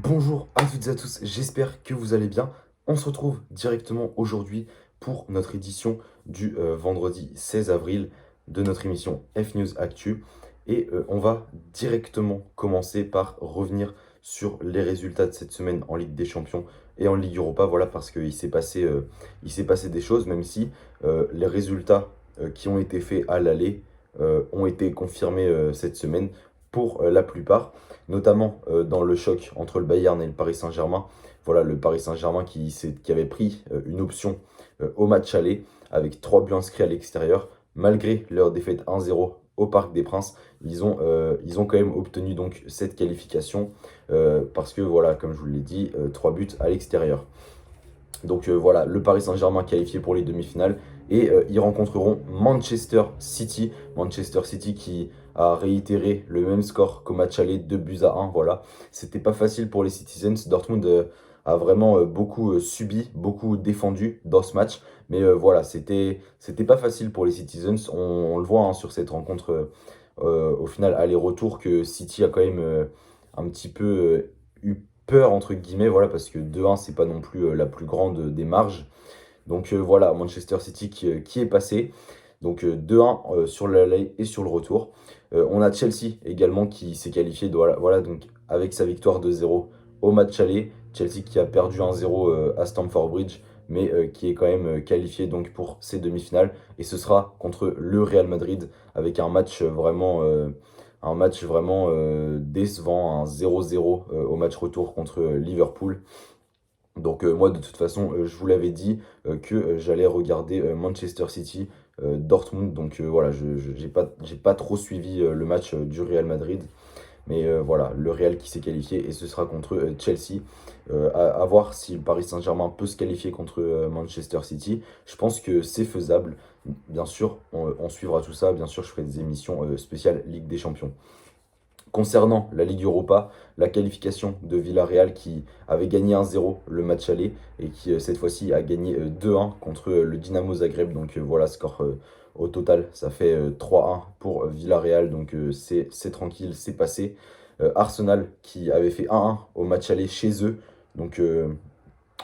Bonjour à toutes et à tous, j'espère que vous allez bien. On se retrouve directement aujourd'hui pour notre édition du vendredi 16 avril de notre émission F-News Actu. Et on va directement commencer par revenir sur les résultats de cette semaine en Ligue des Champions et en Ligue Europa. Voilà, parce il s'est passé des choses, même si les résultats qui ont été faits à l'aller ont été confirmés cette semaine pour la plupart, notamment dans le choc entre le Bayern et le Paris Saint-Germain. Voilà, le Paris Saint-Germain qui avait pris une option au match aller avec 3 buts inscrits à l'extérieur. Malgré leur défaite 1-0 au Parc des Princes, ils ont quand même obtenu donc cette qualification parce que, voilà, comme je vous l'ai dit, 3 buts à l'extérieur. Donc voilà, le Paris Saint-Germain qualifié pour les demi-finales et ils rencontreront Manchester City. Manchester City qui a réitéré le même score qu'au match aller, 2 buts à 1. Voilà, c'était pas facile pour les Citizens. Dortmund a vraiment beaucoup subi, beaucoup défendu dans ce match. Mais voilà, c'était pas facile pour les Citizens. On le voit hein, sur cette rencontre au final aller-retour que City a quand même un petit peu eu peur entre guillemets, voilà, parce que 2-1, c'est pas non plus la plus grande des marges. Donc voilà, Manchester City qui est passé. Donc 2-1 sur l'aller et sur le retour. On a Chelsea également qui s'est qualifié, voilà, voilà, donc avec sa victoire 2-0 au match aller. Chelsea qui a perdu 1-0 à Stamford Bridge, mais qui est quand même qualifié donc pour ces demi-finales. Et ce sera contre le Real Madrid avec un match vraiment décevant, un 0-0 au match retour contre Liverpool. Donc moi de toute façon je vous l'avais dit que j'allais regarder Manchester City Dortmund. Donc voilà, j'ai pas trop suivi le match du Real Madrid. Mais voilà, le Real qui s'est qualifié et ce sera contre Chelsea. À voir si le Paris Saint-Germain peut se qualifier contre Manchester City. Je pense que c'est faisable. Bien sûr, on suivra tout ça. Bien sûr, je ferai des émissions spéciales Ligue des Champions. Concernant la Ligue Europa, la qualification de Villarreal qui avait gagné 1-0 le match aller et qui cette fois-ci a gagné 2-1 contre le Dynamo Zagreb. Donc voilà, score au total, ça fait 3-1 pour Villarreal. Donc c'est tranquille, c'est passé. Arsenal qui avait fait 1-1 au match aller chez eux. Donc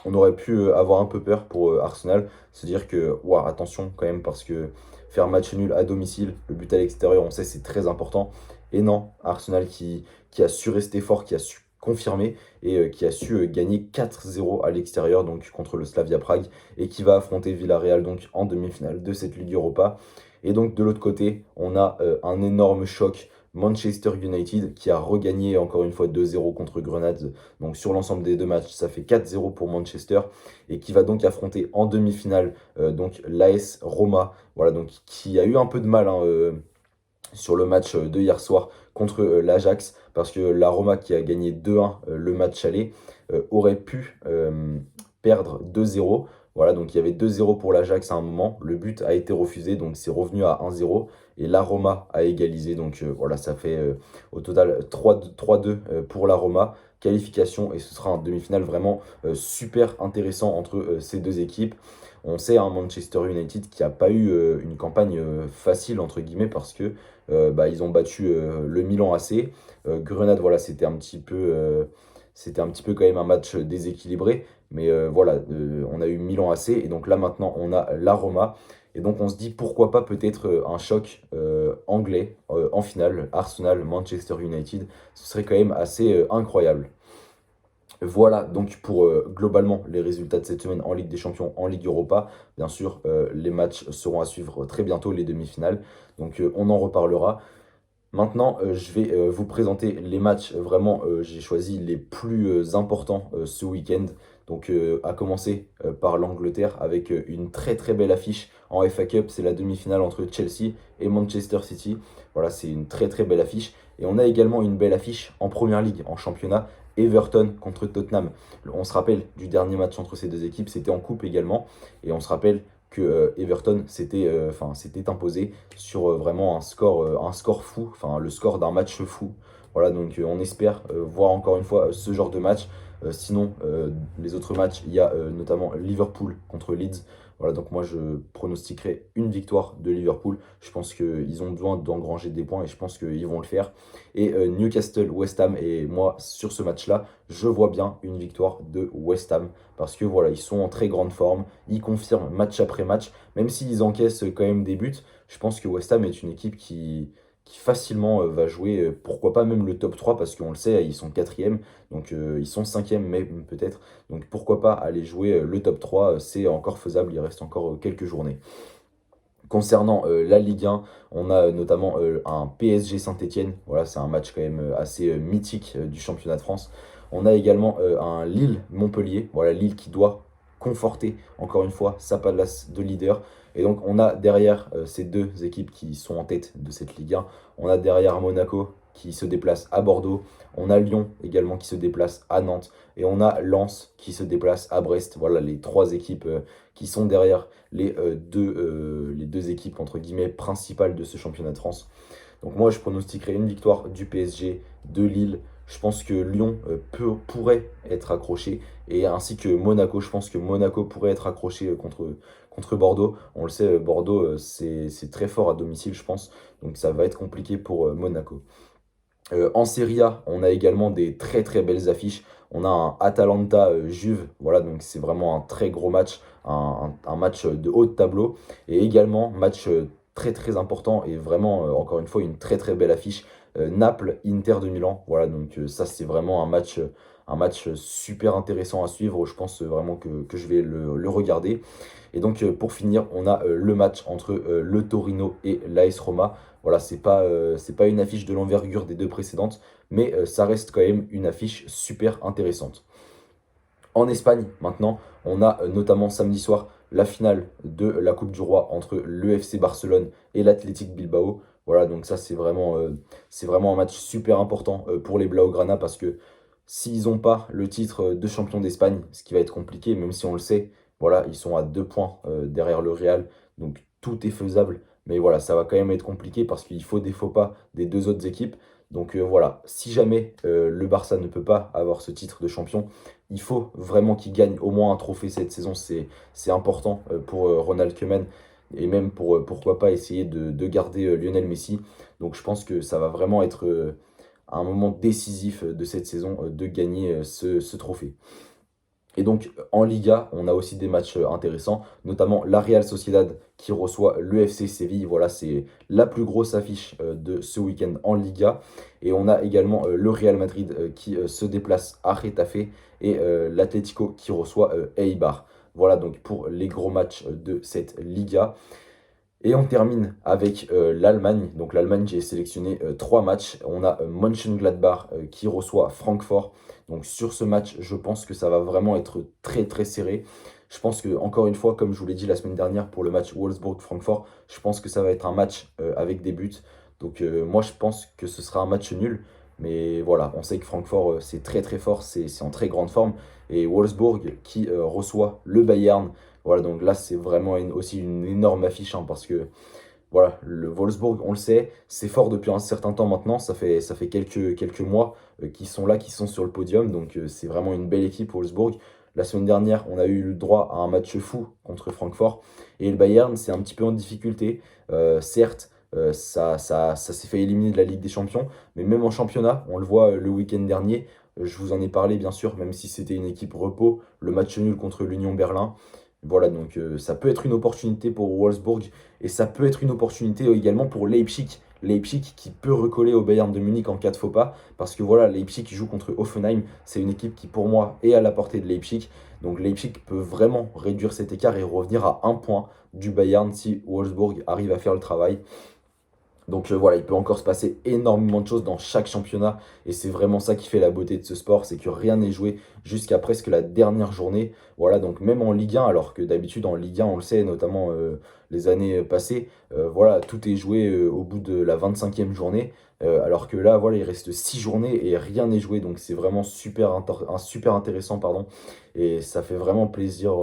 on aurait pu avoir un peu peur pour Arsenal, se dire que, ouah, attention quand même, parce que faire match nul à domicile, le but à l'extérieur, on sait c'est très important. Et non, Arsenal qui a su rester fort, qui a su confirmer et qui a su gagner 4-0 à l'extérieur donc contre le Slavia Prague et qui va affronter Villarreal donc en demi-finale de cette Ligue Europa. Et donc de l'autre côté, on a un énorme choc. Manchester United qui a regagné encore une fois 2-0 contre Grenade. Donc sur l'ensemble des deux matchs, ça fait 4-0 pour Manchester et qui va donc affronter en demi-finale donc l'AS Roma. Voilà, donc qui a eu un peu de mal hein, sur le match de hier soir contre l'Ajax, parce que la Roma qui a gagné 2-1 le match aller aurait pu perdre 2-0. Voilà, donc il y avait 2-0 pour l'Ajax à un moment, le but a été refusé, donc c'est revenu à 1-0, et la Roma a égalisé, donc voilà, ça fait au total 3-2 pour la Roma, qualification, et ce sera un demi-finale vraiment super intéressant entre ces deux équipes. On sait, hein, Manchester United qui n'a pas eu une campagne facile, entre guillemets, parce que bah, ils ont battu le Milan AC. Grenade, voilà, c'était un petit peu quand même un match déséquilibré. Mais voilà, on a eu Milan AC et donc là maintenant on a la Roma. Et donc on se dit pourquoi pas peut-être un choc anglais en finale, Arsenal-Manchester United. Ce serait quand même assez incroyable. Voilà donc pour globalement les résultats de cette semaine en Ligue des Champions, en Ligue Europa. Bien sûr, les matchs seront à suivre très bientôt, les demi-finales. Donc on en reparlera. Maintenant, je vais vous présenter les matchs. Vraiment, j'ai choisi les plus importants ce week-end. Donc, à commencer par l'Angleterre avec une très très belle affiche en FA Cup. C'est la demi-finale entre Chelsea et Manchester City. Voilà, c'est une très très belle affiche. Et on a également une belle affiche en Première Ligue, en championnat. Everton contre Tottenham. On se rappelle du dernier match entre ces deux équipes. C'était en coupe également. Et on se rappelle que Everton s'était imposé sur vraiment un score fou, enfin le score d'un match fou. Voilà, donc on espère voir encore une fois ce genre de match. Sinon, les autres matchs, il y a notamment Liverpool contre Leeds. Voilà, donc moi je pronostiquerai une victoire de Liverpool. Je pense qu'ils ont besoin d'engranger des points et je pense qu'ils vont le faire. Et Newcastle, West Ham, et moi sur ce match-là, je vois bien une victoire de West Ham parce que voilà, ils sont en très grande forme, ils confirment match après match, même s'ils encaissent quand même des buts. Je pense que West Ham est une équipe qui facilement va jouer, pourquoi pas même le top 3 parce qu'on le sait, ils sont quatrième, donc ils sont cinquième même peut-être. Donc pourquoi pas aller jouer le top 3, c'est encore faisable, il reste encore quelques journées. Concernant la Ligue 1, on a notamment un PSG Saint-Étienne. Voilà, c'est un match quand même assez mythique du championnat de France. On a également un Lille-Montpellier. Voilà, Lille qui doit conforter encore une fois sa place de leader. Et donc on a derrière ces deux équipes qui sont en tête de cette Ligue 1. On a derrière Monaco qui se déplace à Bordeaux. On a Lyon également qui se déplace à Nantes. Et on a Lens qui se déplace à Brest. Voilà les trois équipes qui sont derrière les deux équipes entre guillemets principales de ce championnat de France. Donc moi je pronostiquerai une victoire du PSG, de Lille. Je pense que Lyon pourrait être accroché et ainsi que Monaco. Je pense que Monaco pourrait être accroché contre Bordeaux. On le sait, Bordeaux c'est très fort à domicile je pense. Donc ça va être compliqué pour Monaco. En Serie A, on a également des très très belles affiches. On a un Atalanta-Juve, voilà, donc c'est vraiment un très gros match, un match de haut de tableau. Et également, match très très important et vraiment, encore une fois, une très très belle affiche. Naples-Inter de Milan, voilà, donc ça c'est vraiment un match super intéressant à suivre. Je pense vraiment que je vais le regarder. Et donc pour finir, on a le match entre le Torino et l'AS Roma. Voilà, c'est pas une affiche de l'envergure des deux précédentes, mais ça reste quand même une affiche super intéressante. En Espagne, maintenant, on a notamment samedi soir la finale de la Coupe du Roi entre l'EFC Barcelone et l'Athletic Bilbao. Voilà, donc ça c'est vraiment un match super important pour les Blaugrana parce que s'ils n'ont pas le titre de champion d'Espagne, ce qui va être compliqué, même si on le sait, voilà, ils sont à 2 points derrière le Real, donc tout est faisable. Mais voilà, ça va quand même être compliqué parce qu'il faut des faux pas des deux autres équipes. Donc voilà, si jamais le Barça ne peut pas avoir ce titre de champion, il faut vraiment qu'il gagne au moins un trophée cette saison. C'est important pour Ronald Koeman et même pour pourquoi pas essayer de garder Lionel Messi. Donc je pense que ça va vraiment être un moment décisif de cette saison de gagner ce trophée. Et donc en Liga, on a aussi des matchs intéressants, notamment la Real Sociedad qui reçoit l'UFC Séville. Voilà, c'est la plus grosse affiche de ce week-end en Liga. Et on a également le Real Madrid qui se déplace à Getafe et l'Atlético qui reçoit Eibar. Voilà donc pour les gros matchs de cette Liga. Et on termine avec l'Allemagne. Donc l'Allemagne, j'ai sélectionné 3 matchs. On a Mönchengladbach qui reçoit Francfort. Donc sur ce match, je pense que ça va vraiment être très très serré. Je pense que, encore une fois, comme je vous l'ai dit la semaine dernière pour le match Wolfsburg-Francfort, je pense que ça va être un match avec des buts. Donc moi, je pense que ce sera un match nul. Mais voilà, on sait que Francfort, c'est très très fort, c'est en très grande forme. Et Wolfsburg qui reçoit le Bayern. Voilà, donc là, c'est vraiment aussi une énorme affiche hein, parce que voilà, le Wolfsburg, on le sait, c'est fort depuis un certain temps maintenant. Ça fait quelques mois qu'ils sont là, qu'ils sont sur le podium. Donc c'est vraiment une belle équipe, Wolfsburg. La semaine dernière, on a eu le droit à un match fou contre Francfort. Et le Bayern, c'est un petit peu en difficulté. Certes, ça s'est fait éliminer de la Ligue des Champions. Mais même en championnat, on le voit le week-end dernier. Je vous en ai parlé, bien sûr, même si c'était une équipe repos. Le match nul contre l'Union Berlin. Voilà, donc ça peut être une opportunité pour Wolfsburg et ça peut être une opportunité également pour Leipzig. Leipzig qui peut recoller au Bayern de Munich en cas de faux pas. Parce que voilà, Leipzig qui joue contre Hoffenheim, c'est une équipe qui pour moi est à la portée de Leipzig. Donc Leipzig peut vraiment réduire cet écart et revenir à 1 point du Bayern si Wolfsburg arrive à faire le travail. Donc voilà, il peut encore se passer énormément de choses dans chaque championnat et c'est vraiment ça qui fait la beauté de ce sport, c'est que rien n'est joué jusqu'à presque la dernière journée. Voilà, donc même en Ligue 1, alors que d'habitude en Ligue 1, on le sait, notamment les années passées, voilà, tout est joué au bout de la 25e journée, alors que là, voilà, il reste 6 journées et rien n'est joué, donc c'est vraiment super intéressant, pardon, et ça fait vraiment plaisir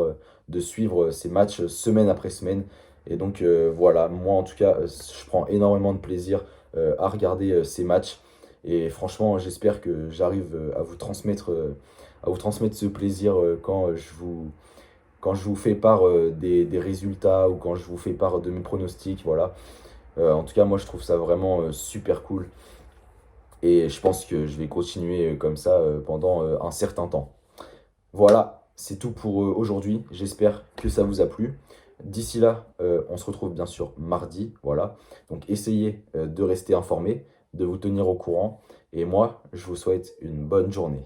de suivre ces matchs semaine après semaine. Et donc voilà, moi en tout cas, je prends énormément de plaisir à regarder ces matchs. Et franchement, j'espère que j'arrive à vous transmettre ce plaisir quand quand je vous fais part des résultats ou quand je vous fais part de mes pronostics, voilà. En tout cas, moi, je trouve ça vraiment super cool. Et je pense que je vais continuer comme ça pendant un certain temps. Voilà, c'est tout pour aujourd'hui. J'espère que ça vous a plu. D'ici là, on se retrouve bien sûr mardi. Voilà. Donc essayez de rester informé, de vous tenir au courant. Et moi, je vous souhaite une bonne journée.